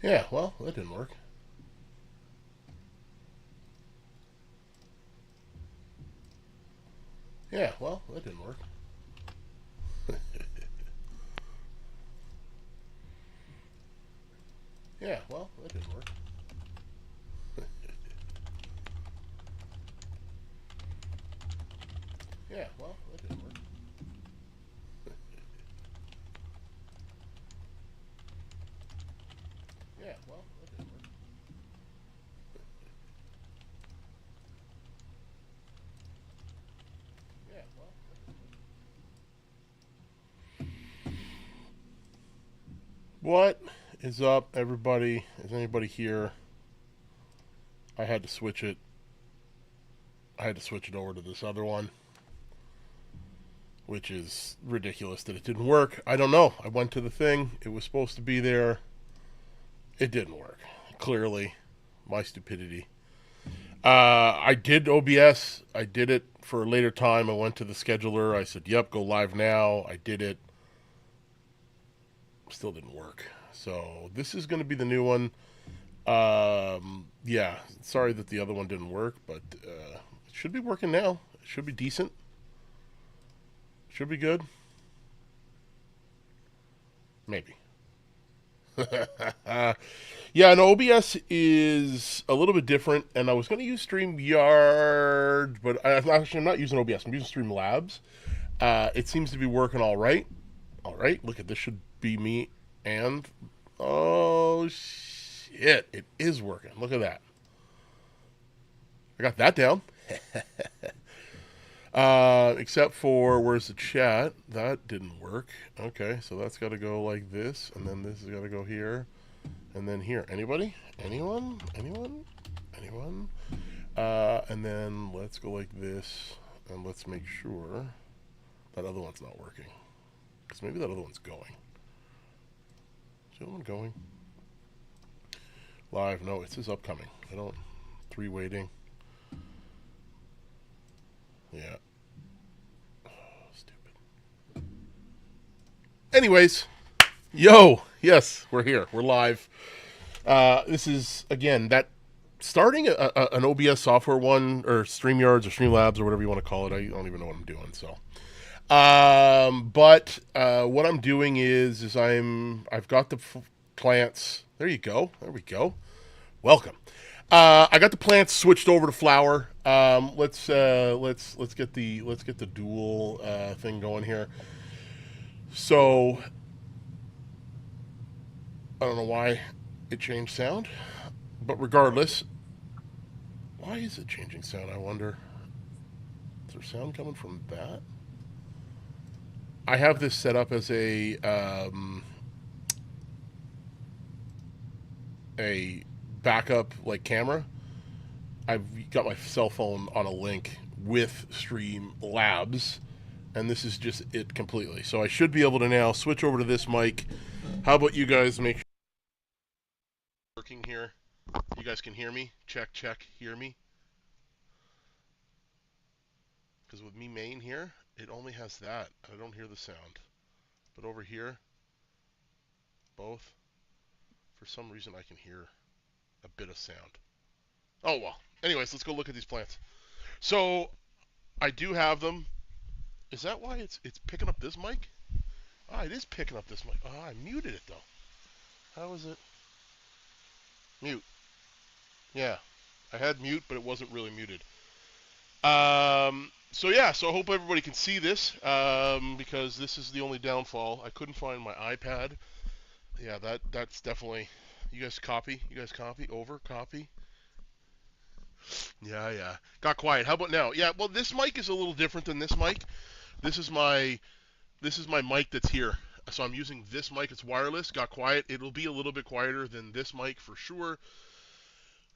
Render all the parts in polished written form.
Yeah, well, that didn't work. Yeah, well, that didn't work. Yeah, well, that didn't work. Yeah, well, that didn't work. Yeah, well, that didn't work. Yeah, well, that didn't work. What is up, everybody? Is anybody here? I had to switch it. I had to switch it over to this other one, which is ridiculous that it didn't work. I don't know. I went to the thing. It was supposed to be there. It didn't work. Clearly, my stupidity. I did OBS. I did it for a later time. I went to the scheduler. I said, "Yep, go live now." I did it. Still didn't work. So this is going to be the new one. Yeah. Sorry that the other one didn't work, but it should be working now. It should be decent. Should be good. Maybe. Yeah, no, OBS is a little bit different, and I was going to use StreamYard, but I'm not using OBS. I'm using Streamlabs. It seems to be working all right. All right, look at this. Should be me, and oh shit, it is working. Look at that. I got that down. Except for where's the chat? That didn't work. Okay, so that's got to go like this, and then this has got to go here, and then here. Anybody? Anyone? Anyone? Anyone? And then let's go like this, and let's make sure that other one's not working, because maybe that other one's going. Is the other one going? Live? No, it says upcoming. I don't. 3 waiting. Yeah. Oh, stupid. Anyways, yo, yes, we're here. We're live. This is again that starting an OBS software one or StreamYards or Streamlabs or whatever you want to call it. I don't even know what I'm doing. So, but what I'm doing is I've got the plants. There you go. There we go. Welcome. I got the plants switched over to flower. Let's get the dual thing going here. So I don't know why it changed sound, but regardless, why is it changing sound? I wonder. Is there sound coming from that? I have this set up as a backup like camera. I've got my cell phone on a link with Streamlabs, and this is just it completely. So I should be able to now switch over to this mic. How about you guys make sure working here? You guys can hear me? Check, check, hear me? Because with me main here, it only has that. I don't hear the sound. But over here, both, for some reason I can hear a bit of sound. Oh well. Anyways, let's go look at these plants. So I do have them. Is that why it's picking up this mic? Ah, it is picking up this mic. Ah, I muted it though. How is it? Mute. Yeah. I had mute, but it wasn't really muted. So yeah, so I hope everybody can see this, because this is the only downfall. I couldn't find my iPad. Yeah, that's definitely. You guys copy? You guys copy? Over? Copy? Yeah, yeah. Got quiet. How about now? Yeah, well, this mic is a little different than this mic. This is my mic that's here. So I'm using this mic. It's wireless. Got quiet. It'll be a little bit quieter than this mic for sure.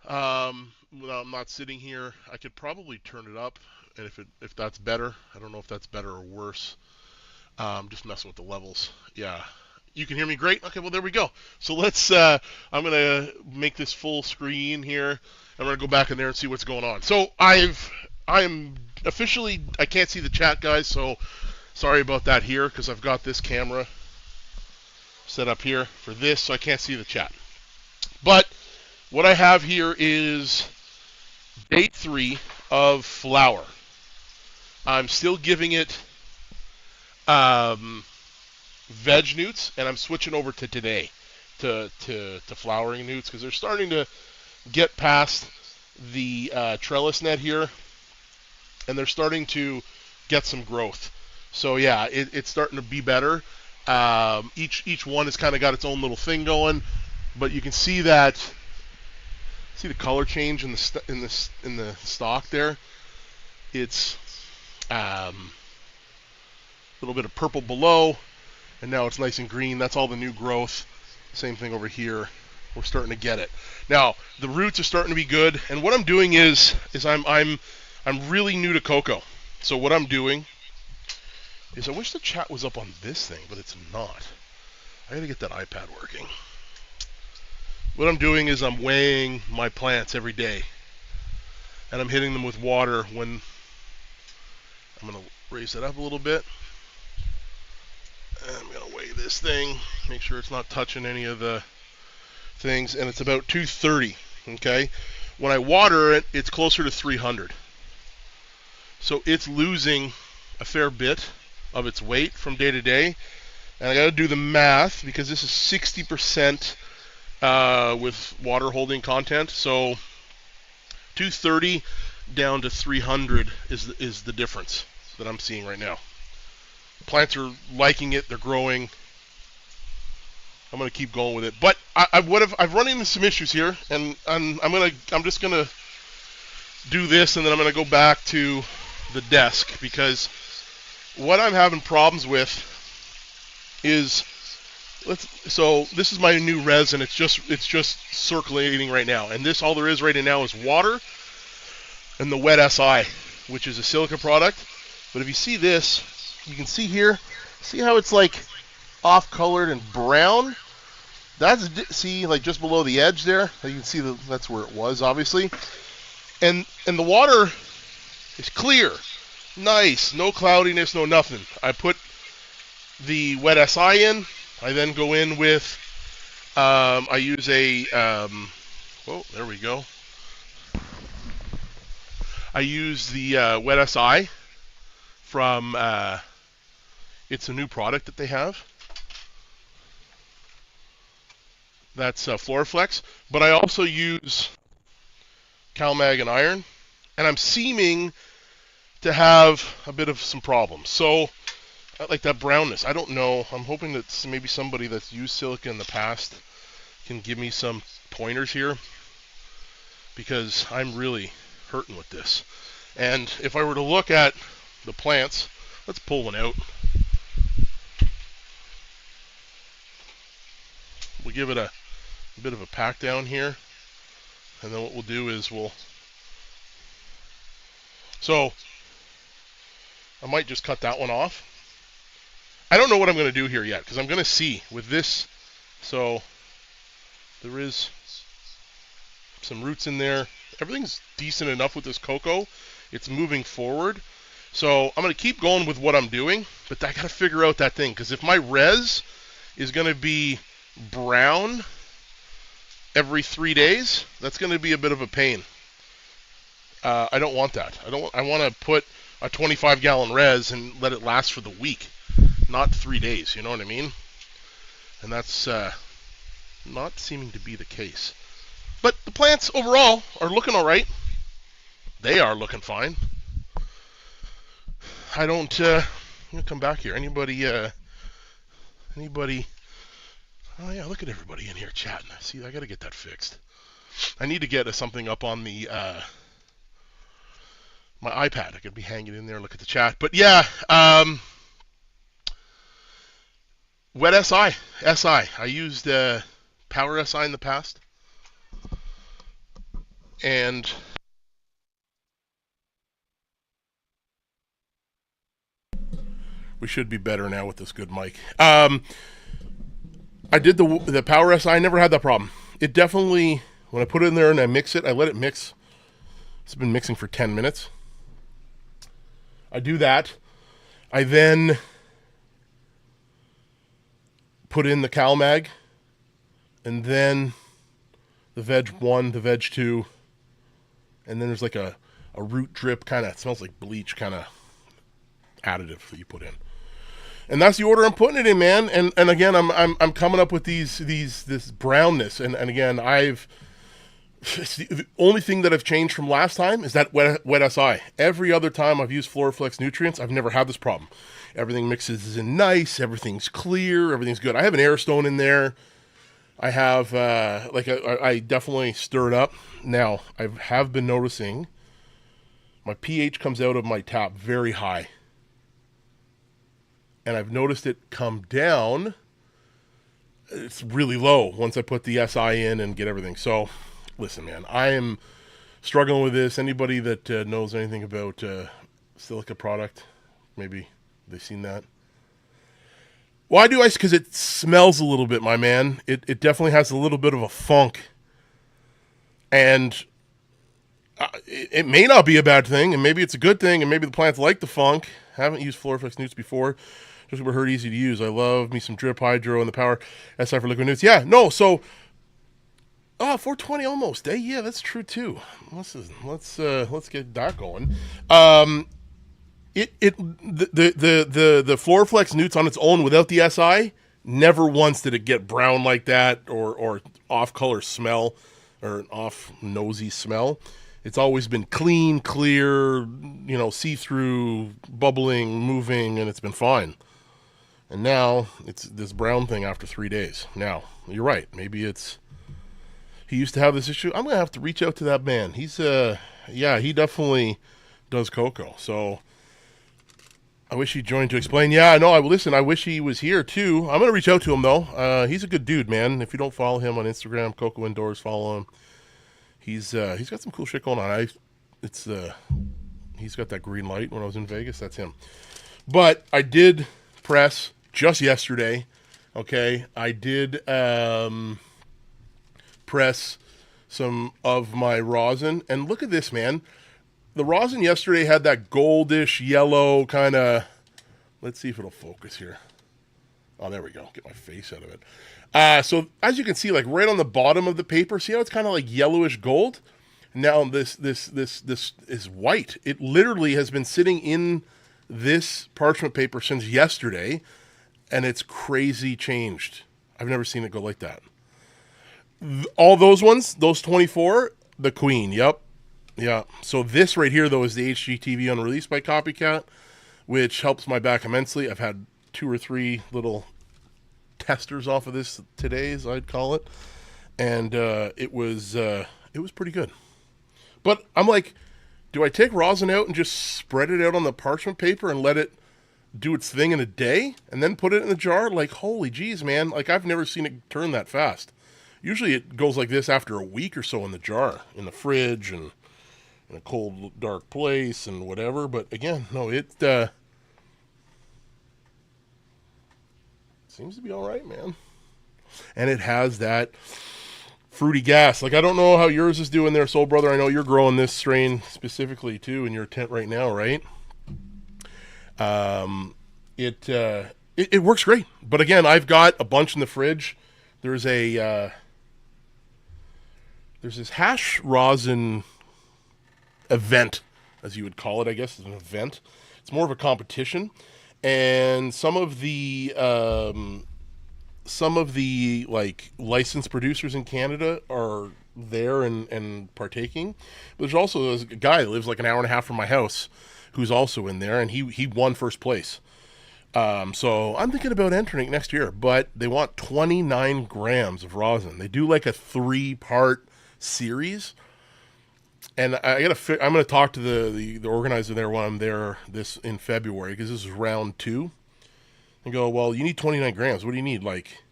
When I'm not sitting here, I could probably turn it up, and if that's better, I don't know if that's better or worse. Just messing with the levels. Yeah. You can hear me great? Okay, well, there we go. So let's, I'm going to make this full screen here. I'm going to go back in there and see what's going on. So I am officially, I can't see the chat, guys, so sorry about that here, because I've got this camera set up here for this, so I can't see the chat. But what I have here is day 3 of flower. I'm still giving it veg newts, and I'm switching over to today to flowering newts because they're starting to get past the trellis net here, and they're starting to get some growth. So yeah, it's starting to be better. Each one has kind of got its own little thing going, but you can see that. See the color change in the stalk there. It's a little bit of purple below, and now it's nice and green. That's all the new growth. Same thing over here. We're starting to get it. Now the roots are starting to be good, and what I'm doing is I'm really new to cocoa. So what I'm doing is I wish the chat was up on this thing, but it's not. I gotta get that iPad working. What I'm doing is I'm weighing my plants every day, and I'm hitting them with water when I'm going to raise it up a little bit. And I'm going to weigh this thing, make sure it's not touching any of the things, and it's about 230, okay? When I water it, it's closer to 300. So it's losing a fair bit of its weight from day to day, and I got to do the math because this is 60% with water holding content. So 230 down to 300 is the difference that I'm seeing right now. Plants are liking it. They're growing. I'm going to keep going with it. But I've run into some issues here, and I'm just going to do this, and then I'm going to go back to the desk because what I'm having problems with is so this is my new resin. It's just circulating right now, and this all there is right now is water and the wet SI, which is a silica product. But if you see this, you can see here, see how it's like off-colored and brown. That's like just below the edge there. You can see that's where it was, obviously. And the water is clear, nice, no cloudiness, no nothing. I put the wet SI in. I then go in with, I use a, there we go. I use the wet SI from, it's a new product that they have. That's Floraflex. But I also use CalMag and iron, and I'm seeming to have a bit of some problems. So, like that brownness, I don't know. I'm hoping that maybe somebody that's used silica in the past can give me some pointers here, because I'm really hurting with this. And if I were to look at the plants, let's pull one out. We'll give it a bit of a pack down here, and then what we'll do is so I might just cut that one off. I don't know what I'm going to do here yet, because I'm going to see with this. So there is some roots in there. Everything's decent enough with this cocoa. It's moving forward. So I'm going to keep going with what I'm doing, but I got to figure out that thing, because if my res is going to be brown every 3 days, that's going to be a bit of a pain. I don't want that. I want to put a 25-gallon res and let it last for the week, not 3 days. You know what I mean? And that's not seeming to be the case. But the plants overall are looking all right. They are looking fine. I don't. I'm gonna come back here. Anybody? Oh yeah, look at everybody in here chatting. See, I gotta get that fixed. I need to get something up on the my iPad. I could be hanging in there and look at the chat. But yeah, wet SI. I used Power SI in the past, and we should be better now with this good mic. I did the Power SI. I never had that problem. It definitely, when I put it in there and I mix it, I let it mix. It's been mixing for 10 minutes. I do that. I then put in the CalMag, and then the Veg 1, the Veg 2, and then there's like a root drip kind of, smells like bleach kind of additive that you put in. And that's the order I'm putting it in, man. And again, I'm coming up with this brownness. And again, the only thing that I've changed from last time is that wet SI. Every other time I've used Floraflex nutrients, I've never had this problem. Everything mixes in nice, everything's clear, everything's good. I have an Airstone in there. I have, I definitely stir it up. Now, I have been noticing my pH comes out of my tap very high. And I've noticed it come down. It's really low once I put the SI in and get everything. So, listen, man, I am struggling with this. Anybody that knows anything about silica product, maybe they've seen that. Why do I? Because it smells a little bit, my man. It definitely has a little bit of a funk. And it may not be a bad thing, and maybe it's a good thing, and maybe the plants like the funk. Haven't used Floraflex Newts before. Just were heard easy to use. I love me some drip hydro and the power SI for liquid newts. Yeah, no, so 420 almost. Yeah, that's true too. Let's get that going. The Floraflex Newts on its own without the SI, never once did it get brown like that or off color smell or an off nosy smell. It's always been clean, clear, see through, bubbling, moving, and it's been fine. And now it's this brown thing after 3 days. Now, you're right. Maybe he used to have this issue. I'm going to have to reach out to that man. He's, he definitely does cocoa. So I wish he joined to explain. Yeah, no, listen, I wish he was here too. I'm going to reach out to him though. He's a good dude, man. If you don't follow him on Instagram, Cocoa Indoors, follow him. He's got some cool shit going on. He's got that green light when I was in Vegas. That's him. But I did press just yesterday. Okay, I did press some of my rosin, and look at this, man. The rosin yesterday had that goldish yellow kind of. Let's see if it'll focus here. Oh, there we go. Get my face out of it. So as you can see, like right on the bottom of the paper, see how it's kind of like yellowish gold? Now this is white. It literally has been sitting in this parchment paper since yesterday, and it's crazy changed. I've never seen it go like that. All those ones, those 24, the queen. Yep. Yeah. So this right here, though, is the HGTV unreleased by Copycat, which helps my back immensely. I've had 2 or 3 little testers off of this today, as I'd call it, and it was pretty good. But I'm like, do I take rosin out and just spread it out on the parchment paper and let it do its thing in a day and then put it in the jar? Like, holy geez, man. Like, I've never seen it turn that fast. Usually it goes like this after a week or so in the jar, in the fridge and in a cold, dark place and whatever. But again, no, it seems to be all right, man. And it has that fruity gas. Like, I don't know how yours is doing there, Soul Brother. I know you're growing this strain specifically too in your tent right now, right? It works great. But again, I've got a bunch in the fridge. There's this hash rosin event, as you would call it. I guess it's an event. It's more of a competition, and some of the like licensed producers in Canada are there and partaking. But there's also a guy that lives like an hour and a half from my house who's also in there, and he won first place. So I'm thinking about entering next year, but they want 29 grams of rosin. They do like a 3-part series, and I'm going to talk to the organizer there when I'm there this in February, because this is round 2, and go, well, you need 29 grams. What do you need? Like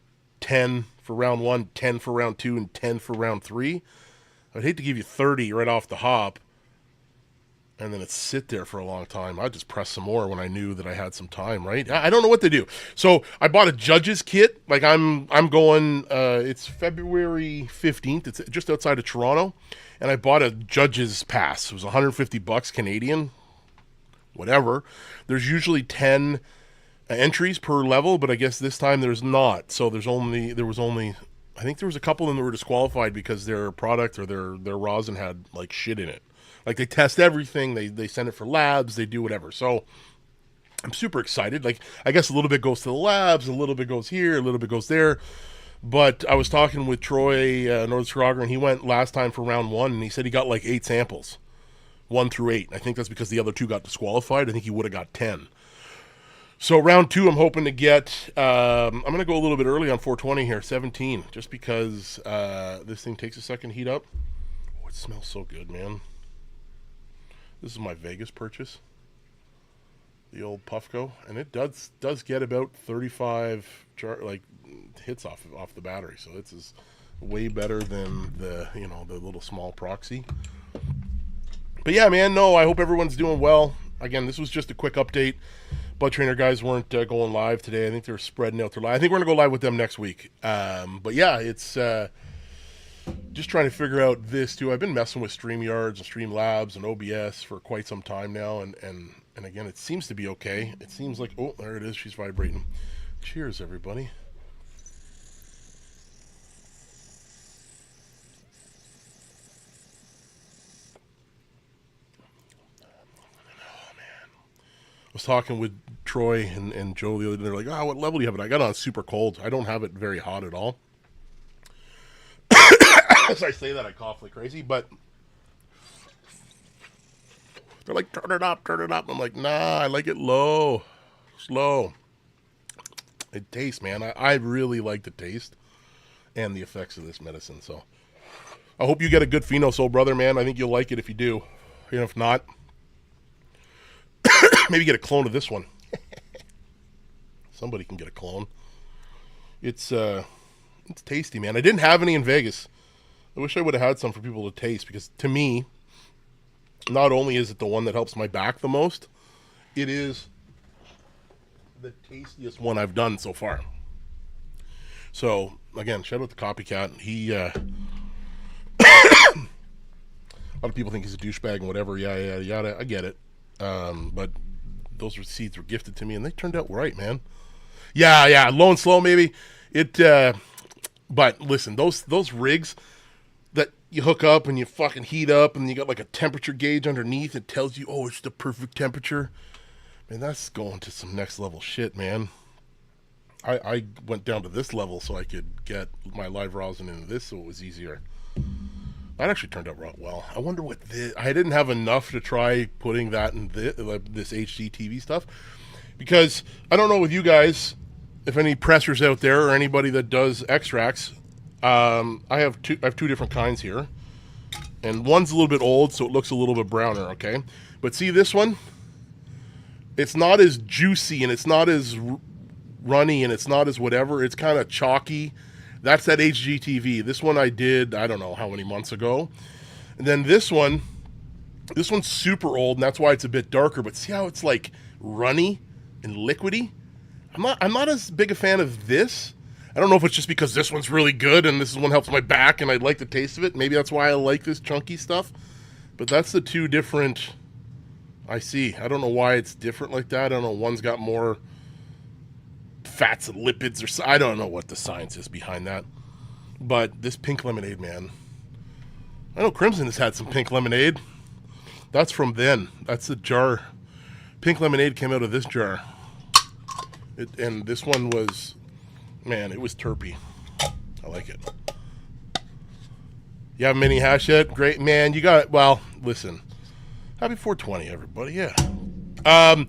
10 for round 1, 10 for round 2, and 10 for round 3. I'd hate to give you 30 right off the hop, and then it sit there for a long time. I'd just press some more when I knew that I had some time, right? I don't know what to do. So I bought a judge's kit. Like I'm going, it's February 15th. It's just outside of Toronto. And I bought a judge's pass. It was $150 Canadian, whatever. There's usually 10 entries per level, but I guess this time there's not. So there was only I think there was a couple of them that were disqualified because their product or their rosin had like shit in it. Like they test everything, they send it for labs, they do whatever. So I'm super excited. Like I guess a little bit goes to the labs, a little bit goes here, a little bit goes there. But I was talking with Troy North Chicago, and he went last time for round one, and he said he got like 8 samples, 1 through 8. I think that's because the other 2 got disqualified. I think he would have got 10. So round 2, I'm hoping to get. I'm going to go a little bit early on 420 here, 17, just because this thing takes a second to heat up. Oh, it smells so good, man. This is my Vegas purchase, the old Puffco, and it does get about 35 hits off the battery. So this is way better than the little small proxy. But yeah, man, no, I hope everyone's doing well. Again, this was just a quick update. Blood Trainer guys weren't going live today. I think they're spreading out their live. I think we're going to go live with them next week. But yeah, it's just trying to figure out this too. I've been messing with StreamYards and Streamlabs and OBS for quite some time now. And again, it seems to be okay. It seems like, oh, there it is. She's vibrating. Cheers, everybody. I was talking with Troy and Joe the other day. They're like, oh, what level do you have it? I got it on super cold. I don't have it very hot at all. As I say that, I cough like crazy, but they're like, turn it up, turn it up. I'm like, nah, I like it low, slow. It tastes, man. I really like the taste and the effects of this medicine. So I hope you get a good pheno, soul brother, man. I think you'll like it if you do. And if not, maybe get a clone of this one. Somebody can get a clone. It's tasty, man. I didn't have any in Vegas. I wish I would have had some for people to taste, because to me, not only is it the one that helps my back the most, it is the tastiest one I've done so far. So again, shout out to Copycat. He a lot of people think he's a douchebag and whatever. Yada. I get it. But those seeds were gifted to me, and they turned out right, man. Yeah, low and slow maybe. But listen, those rigs that you hook up and you fucking heat up, and you got like a temperature gauge underneath. It tells you, oh, it's the perfect temperature. Man, that's going to some next level shit, man. I went down to this level so I could get my live rosin into this, so it was easier. That actually turned out well. I wonder what this... I didn't have enough to try putting that in this HD TV stuff, because I don't know with you guys, if any pressers out there or anybody that does extracts. I have two different kinds here, and one's a little bit old, so it looks a little bit browner. Okay, but see this one? It's not as juicy, and it's not as runny, and it's not as whatever. It's kind of chalky. That's that HGTV. This one I did, I don't know how many months ago. And then this one's super old, and that's why it's a bit darker. But see how it's like runny and liquidy? I'm not as big a fan of this. I don't know if it's just because this one's really good and this one helps my back and I like the taste of it. Maybe that's why I like this chunky stuff. But that's the two different I see. I don't know why it's different like that. I don't know. One's got more fats and lipids, or I don't know what the science is behind that. But this pink lemonade, man. I know Crimson has had some pink lemonade. That's from then. That's the jar. Pink lemonade came out of this jar. And this one was, man, it was terpy. I like it. You have mini hash yet? Great, man. You got it. Well, listen. Happy 420, everybody. Yeah.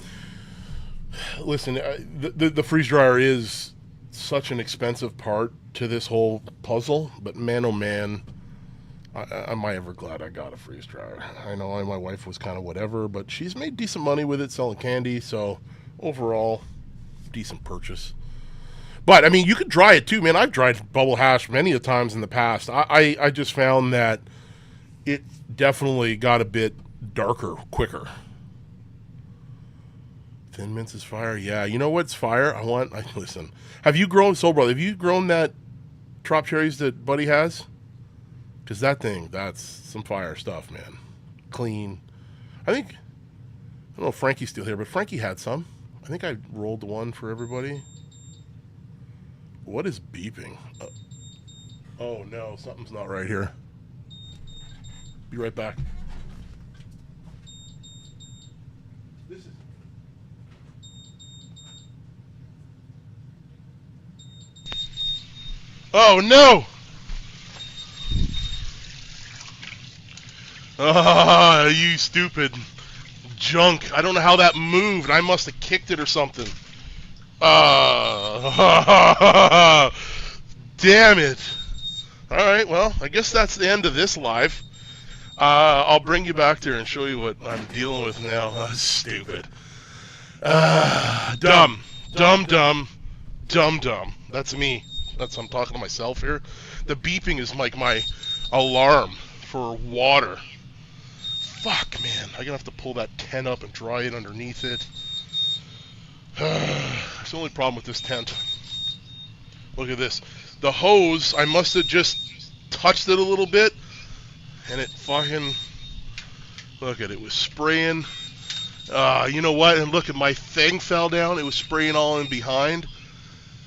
Listen, the freeze dryer is such an expensive part to this whole puzzle, but man, oh man, am I ever glad I got a freeze dryer. I know my wife was kind of whatever, but she's made decent money with it selling candy, so overall, decent purchase. But, I mean, you could dry it too, man. I've dried bubble hash many a times in the past. I just found that it definitely got a bit darker quicker. Thin Mints is fire. Yeah, you know what's fire? Listen. Have you grown, Soul Brother, have you grown that Trop Cherries that Buddy has? Because that's some fire stuff, man. Clean. I don't know if Frankie's still here, but Frankie had some. I think I rolled one for everybody. What is beeping? Oh no, something's not right here. Be right back. This is. Oh no! Ah, you stupid junk. I don't know how that moved. I must have kicked it or something. Damn it. Alright, well, I guess that's the end of this live. I'll bring you back there and show you what I'm dealing with now. Stupid. Dumb. Dumb, dumb. Dumb, dumb. That's me. I'm talking to myself here. The beeping is like my alarm for water. Fuck, man. I'm gonna have to pull that tent up and dry it underneath it. That's the only problem with this tent. Look at this. The hose, I must have just touched it a little bit, and it fucking... Look at it. It was spraying. You know what? And look at my thing fell down. It was spraying all in behind.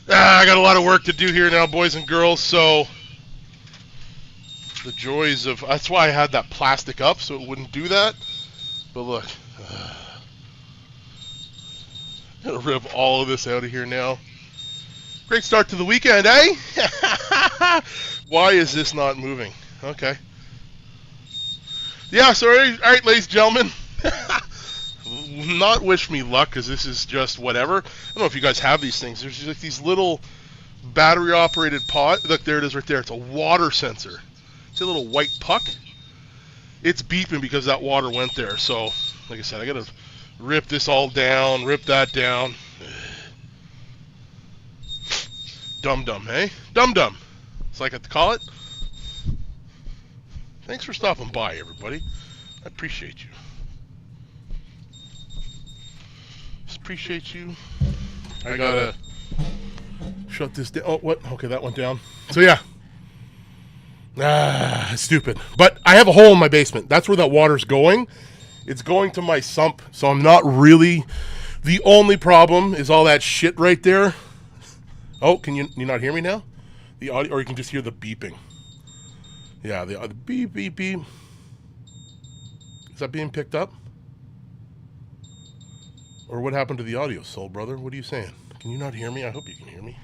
I got a lot of work to do here now, boys and girls, so... The joys of... That's why I had that plastic up, so it wouldn't do that. But look. I'm going to rip all of this out of here now. Great start to the weekend, eh? Why is this not moving? Okay. Yeah, sorry. All right, ladies and gentlemen. Not wish me luck, because this is just whatever. I don't know if you guys have these things. There's just like these little battery-operated pod. Look, there it is right there. It's a water sensor. See a little white puck? It's beeping because that water went there. So, like I said, I got to rip this all down, rip that down. Dum-dum, eh? Dum-dum. That's like I call it. Thanks for stopping by, everybody. I appreciate you. Just appreciate you. I gotta shut this down. Oh, what? Okay, that went down. So, yeah. Stupid. But I have a hole in my basement. That's where that water's going. It's going to my sump, so I'm not really... The only problem is all that shit right there. Oh, can you not hear me now? The audio, or you can just hear the beeping. Yeah, the beep, beep, beep. Is that being picked up? Or what happened to the audio, soul brother? What are you saying? Can you not hear me? I hope you can hear me.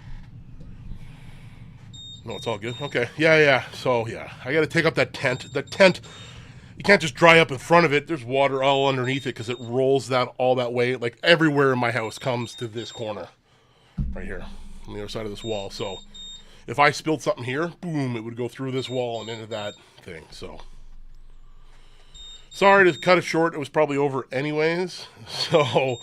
No, it's all good. Okay. Yeah. So, yeah. I got to take up that tent. The tent, you can't just dry up in front of it. There's water all underneath it because it rolls that all that way. Like, everywhere in my house comes to this corner. Right here. On the other side of this wall. So, if I spilled something here, boom, it would go through this wall and into that thing. So, sorry to cut it short. It was probably over anyways. So,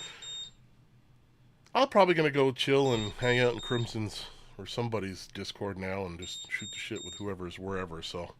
I'm probably going to go chill and hang out in Crimson's or somebody's Discord now and just shoot the shit with whoever's wherever. So,